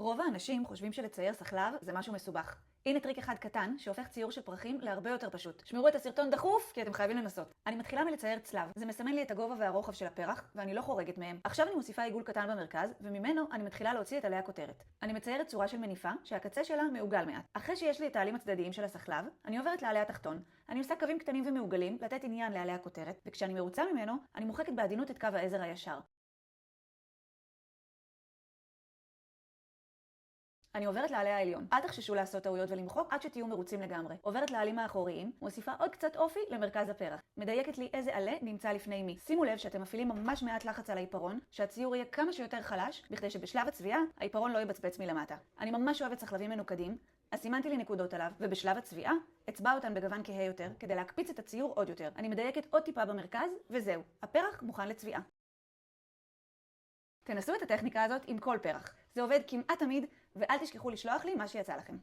רוב האנשים חושבים שלצייר סחלב זה משהו מסובך. הנה טריק אחד קטן שהופך ציור של פרחים להרבה יותר פשוט. שמרו את הסרטון דחוף כי אתם חייבים לנסות. אני מתחילה מלצייר צלב. זה מסמן לי את הגובה והרוחב של הפרח ואני לא חורגת מהם. עכשיו אני מוסיפה עיגול קטן במרכז וממנו אני מתחילה להוציא את עלי הכותרת. אני מציירת צורה של מניפה שהקצה שלה מעוגל מעט. אחרי שיש לי את העלים הצדדיים של הסחלב, אני עוברת לעלי התחתון. אני עושה קווים קטנים ומעוגלים לתת עניין לעלי הכותרת, וכשאני מרוצה ממנו, אני מוחקת בעדינות את קו העזר הישר. אני עוברת לעלי העליון. אל תחששו לעשות טעויות ולמחוק עד שתהיו מרוצים לגמרי. עוברת לעלים האחוריים, מוסיפה עוד קצת אופי למרכז הפרח. מדייקת לי איזה עלה נמצא לפני מי. שימו לב שאתם מפעילים ממש מעט לחץ על העיפרון, שהציור יהיה כמה שיותר חלש, בכדי שבשלב הצביעה העיפרון לא יבצבץ מלמטה. אני ממש אוהבת סחלבים מנוקדים, אז סימנתי לי נקודות עליו, ובשלב הצביעה אצבע אותן בגוון כהה יותר, כדי להקפיץ את הציור עוד יותר. אני מדייקת עוד טיפה במרכז, וזהו. הפרח מוכן לצביעה. תנסו את הטכניקה הזאת עם כל פרח. זה עובד כמעט תמיד, ואל תשכחו לשלוח לי מה שיצא לכם.